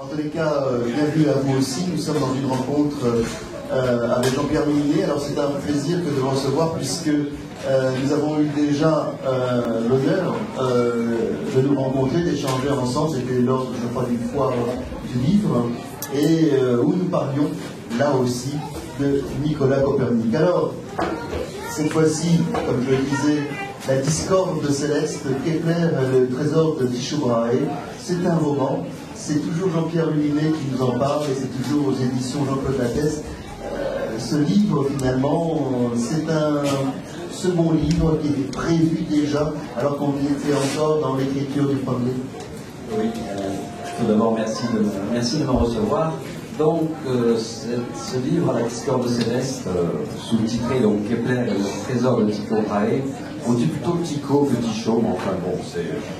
En tous les cas, bienvenue à vous aussi. Nous sommes dans une rencontre avec Jean-Pierre Millet. Alors c'est un plaisir que de le recevoir puisque nous avons eu déjà l'honneur de nous rencontrer, d'échanger ensemble. C'était lors, je crois, d'une foire du livre et où nous parlions là aussi de Nicolas Copernic. Alors, cette fois-ci, comme je le disais, la discorde céleste, Kepler, le trésor de Tycho Brahe, c'est un roman. C'est toujours Jean-Pierre Millet qui nous en parle et c'est toujours aux éditions Jean-Claude Lattès. Ce livre, finalement, c'est un second livre qui était prévu déjà, alors qu'on était encore dans l'écriture du premier. Oui, tout d'abord, merci de me recevoir. Donc, ce livre, La discorde céleste, sous-titré donc Kepler et le trésor de Tycho Brahe, on dit plutôt Tycho que Tycho, mais enfin bon,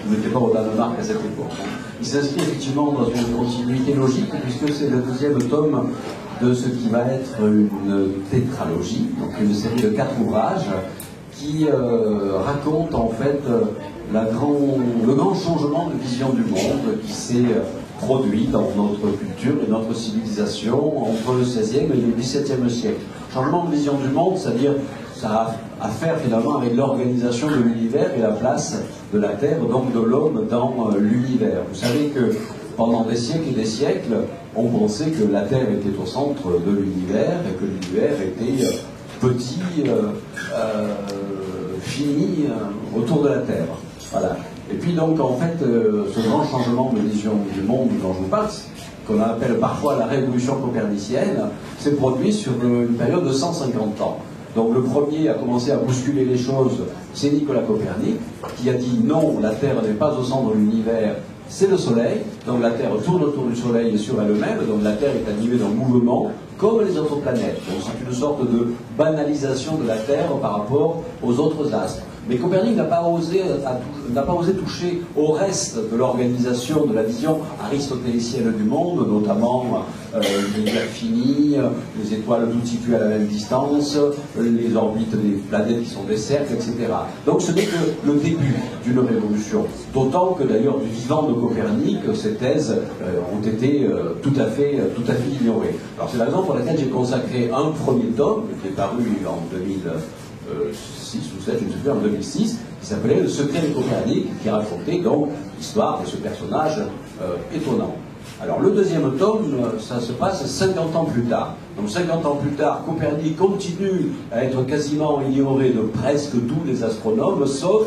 on n'était pas au Danemark à cette époque. Il s'inscrit effectivement dans une continuité logique, puisque c'est le deuxième tome de ce qui va être une tétralogie, donc une série de 4 ouvrages qui raconte en fait le grand changement de vision du monde qui s'est produit dans notre culture et notre civilisation entre le XVIe et le XVIIe siècle. Changement de vision du monde, c'est-à-dire ça a à faire finalement avec l'organisation de l'univers et la place de la Terre, donc de l'homme dans l'univers. Vous savez que pendant des siècles et des siècles, on pensait que la Terre était au centre de l'univers et que l'univers était petit, fini autour de la Terre. Voilà. Et puis donc en fait, ce grand changement de vision du monde dont je vous parle, qu'on appelle parfois la révolution copernicienne, s'est produit sur une période de 150 ans. Donc le premier à commencer à bousculer les choses, c'est Nicolas Copernic, qui a dit non, la Terre n'est pas au centre de l'univers, c'est le Soleil, donc la Terre tourne autour du Soleil et sur elle-même, donc la Terre est animée d'un mouvement comme les autres planètes. Donc c'est une sorte de banalisation de la Terre par rapport aux autres astres. Mais Copernic n'a pas osé toucher au reste de l'organisation, de la vision aristotélicienne du monde, notamment l'univers fini, les étoiles toutes situées à la même distance, les orbites des planètes qui sont des cercles, etc. Donc ce n'est que le début d'une révolution. D'autant que d'ailleurs du vivant de Copernic, ces thèses ont été tout à fait ignorées. Alors c'est la raison pour laquelle j'ai consacré un premier tome, qui est paru en 2006 ou 7, je ne sais plus, en 2006, qui s'appelait Le secret de Copernic, qui racontait donc l'histoire de ce personnage étonnant. Alors le deuxième tome, ça se passe 50 ans plus tard. Donc 50 ans plus tard, Copernic continue à être quasiment ignoré de presque tous les astronomes, sauf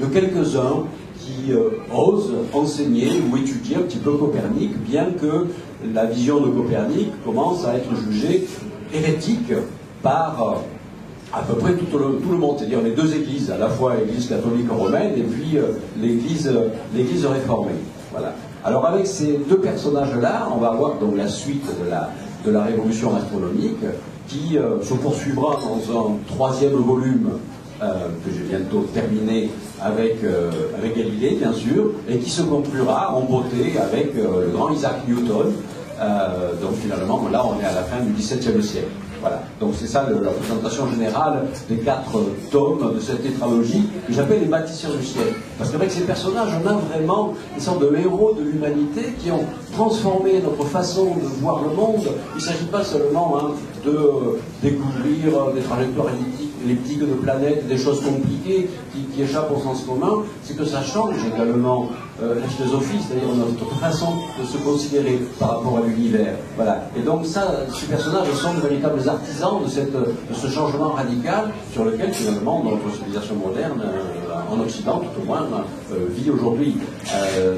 de quelques-uns qui osent enseigner ou étudier un petit peu Copernic, bien que la vision de Copernic commence à être jugée hérétique par à peu près tout le monde, c'est-à-dire les deux églises, à la fois l'église catholique romaine et puis l'église réformée. Voilà. Alors avec ces deux personnages-là, on va voir donc la suite de la révolution astronomique qui se poursuivra dans un troisième volume que j'ai bientôt terminé avec Galilée, bien sûr, et qui se conclura en beauté avec le grand Isaac Newton. Donc finalement, là, on est à la fin du XVIIe siècle. Voilà. Donc c'est ça la présentation générale des 4 tomes de cette tétralogie que j'appelle les bâtisseurs du ciel. Parce qu'avec ces personnages, on a vraiment une sorte de héros de l'humanité qui ont transformé notre façon de voir le monde. Il ne s'agit pas seulement de découvrir des trajectoires elliptiques de planètes, des choses compliquées qui échappent au sens commun, c'est que ça change également la philosophie, c'est-à-dire notre façon de se considérer par rapport à l'univers. Voilà. Et donc ça, ces personnages sont de véritables artisans de ce changement radical sur lequel finalement notre civilisation moderne, en Occident tout au moins, vit aujourd'hui.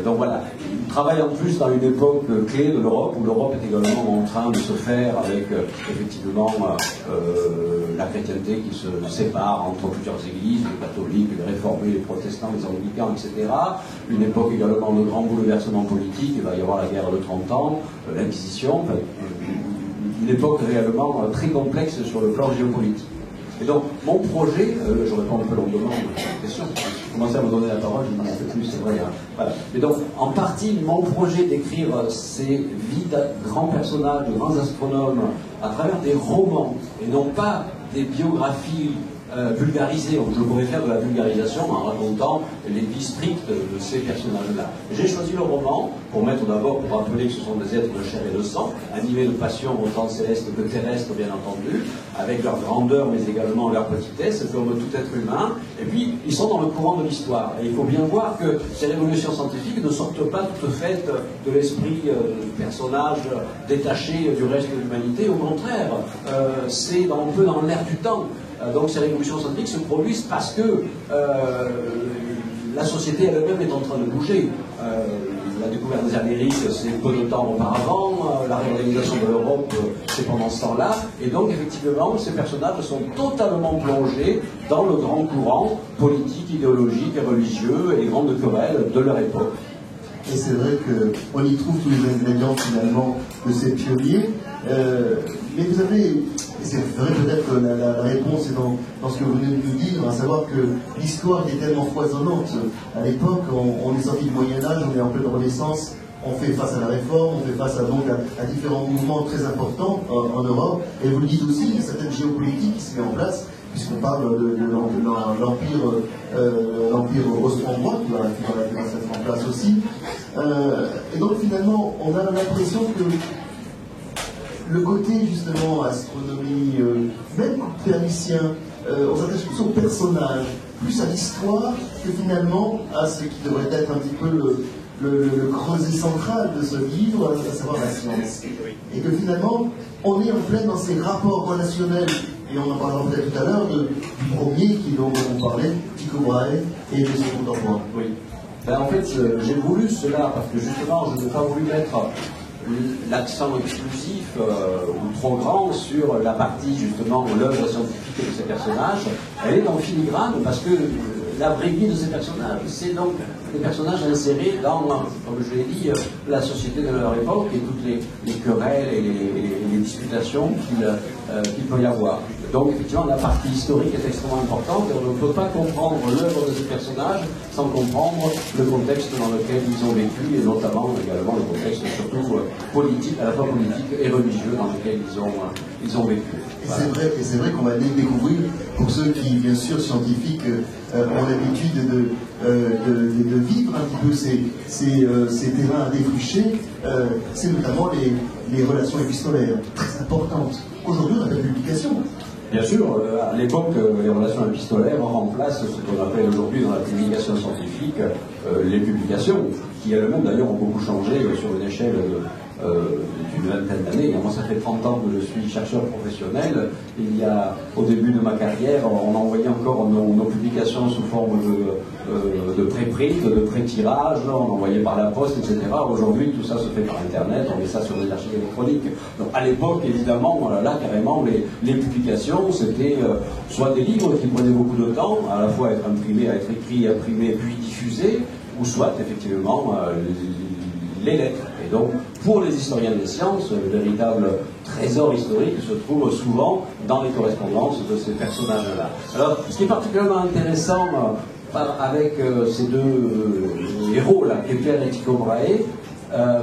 Donc voilà. Il travaille en plus dans une époque clé de l'Europe, où l'Europe est également en train de se faire avec effectivement la chrétienté qui se sépare entre plusieurs églises, les catholiques, les réformés, les protestants, les anglicans, etc. Une époque également de grands bouleversements politiques, il va y avoir la guerre de 30 ans, l'Inquisition, une époque réellement très complexe sur le plan géopolitique. Et donc, mon projet, je réponds un peu longuement à cette question, je commençais à me donner la parole, je n'en ai plus, c'est vrai. Voilà. Et donc, en partie, mon projet d'écrire ces vies de grands personnages, de grands astronomes, à travers des romans, et non pas des biographies vulgarisées. Donc, je pourrais faire de la vulgarisation en racontant les vies strictes de ces personnages-là. J'ai choisi le roman pour mettre d'abord, pour rappeler que ce sont des êtres de chair et de sang, animés de passion autant céleste que terrestre, bien entendu, avec leur grandeur, mais également leur petitesse, comme tout être humain. Et puis, ils sont dans le courant de l'histoire. Et il faut bien voir que ces révolutions scientifiques ne sortent pas toutes faites de l'esprit du personnage détaché du reste de l'humanité. Au contraire, c'est un peu dans l'air du temps. Donc ces révolutions scientifiques se produisent parce que la société elle-même est en train de bouger. La découverte des Amériques, c'est peu de temps auparavant, la réorganisation de l'Europe, c'est pendant ce temps-là, et donc effectivement, ces personnages sont totalement plongés dans le grand courant politique, idéologique et religieux, et les grandes querelles de leur époque. Et c'est vrai qu'on y trouve tous les ingrédients finalement de ces pionniers. Mais vous avez, et c'est vrai peut-être que la réponse est dans ce que vous venez de nous dire, à savoir que l'histoire est tellement foisonnante. À l'époque, on est sorti du Moyen-Âge, on est en pleine Renaissance, on fait face à la réforme, on fait face à différents mouvements très importants en Europe. Et vous le dites aussi, il y a certaines géopolitiques qui se mettent en place, puisqu'on parle de l'empire austro-hongrois qui va se mettre en place aussi. Et donc finalement, on a l'impression que le côté justement astronomie, même copernicien, on s'attache plus au personnage, plus à l'histoire que finalement à ce qui devrait être un petit peu le creuset central de ce livre, à savoir la science. Et que finalement, on est en plein dans ces rapports relationnels, et on en parlera peut-être tout à l'heure, du premier qui dont on parlait, Tycho Brahe, et de son contemporain. Oui. Ben, en fait, j'ai voulu cela parce que justement, je n'ai pas voulu mettre l'accent exclusif ou trop grand sur la partie justement l'œuvre scientifique de ces personnages. Elle est dans le filigrane parce que la vraie vie de ces personnages, c'est donc des personnages insérés dans, comme je l'ai dit, la société de leur époque et toutes les querelles et les disputations qu'il peut y avoir. Donc effectivement, la partie historique est extrêmement importante et on ne peut pas comprendre l'œuvre de ces personnages sans comprendre le contexte dans lequel ils ont vécu et notamment également le contexte surtout politique, à la fois politique et religieux dans lequel ils ont vécu. Voilà. Et c'est vrai qu'on va découvrir, pour ceux qui, bien sûr, scientifiques, ont l'habitude de vivre un petit peu ces terrains à défricher, c'est notamment les relations épistolaires, très importantes. Aujourd'hui, on a des publications. Bien sûr, à l'époque, les relations épistolaires remplacent ce qu'on appelle aujourd'hui dans la publication scientifique les publications, qui elles-mêmes d'ailleurs ont beaucoup changé sur une échelle d'une vingtaine d'années. Moi, ça fait 30 ans que je suis chercheur professionnel. Il y a, au début de ma carrière, on envoyait encore nos publications sous forme de pré-print, de pré-tirage, on envoyait par la poste, etc. Aujourd'hui, tout ça se fait par Internet, on met ça sur des archives électroniques. Donc, à l'époque, évidemment, là, carrément, les publications, c'était soit des livres qui prenaient beaucoup de temps, à la fois à être imprimés, à être écrits, imprimés, puis diffusés, ou soit, effectivement, les lettres. Et donc, pour les historiens des sciences, le véritable trésor historique se trouve souvent dans les correspondances de ces personnages-là. Alors, ce qui est particulièrement intéressant avec ces deux héros-là, Kepler et Tycho Brahe,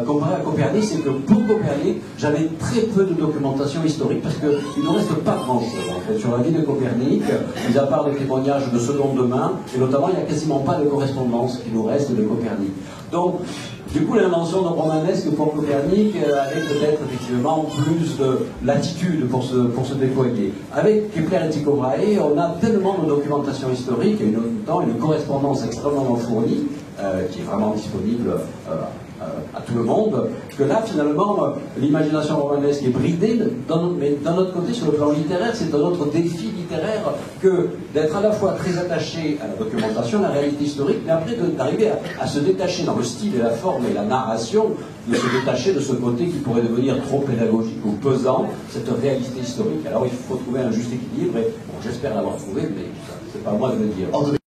comparé à Copernic, c'est que pour Copernic, j'avais très peu de documentation historique parce qu'il ne reste pas grand-chose en fait sur la vie de Copernic, mis à part des témoignages de seconde main, et notamment il n'y a quasiment pas de correspondance qui nous reste de Copernic. Donc, du coup, l'invention de romanesque pour Copernic avait peut-être effectivement plus de latitude pour se déployer. Avec Kepler et Tycho Brahe, on a tellement de documentation historique et en même temps une correspondance extrêmement fournie, qui est vraiment disponible à tout le monde, que là, finalement, l'imagination romanesque est bridée, mais d'un autre côté, sur le plan littéraire, c'est un autre défi littéraire que d'être à la fois très attaché à la documentation, à la réalité historique, mais après d'arriver à se détacher dans le style et la forme et la narration, de se détacher de ce côté qui pourrait devenir trop pédagogique ou pesant, cette réalité historique. Alors il faut trouver un juste équilibre, et bon, j'espère l'avoir trouvé, mais c'est pas à moi de le dire.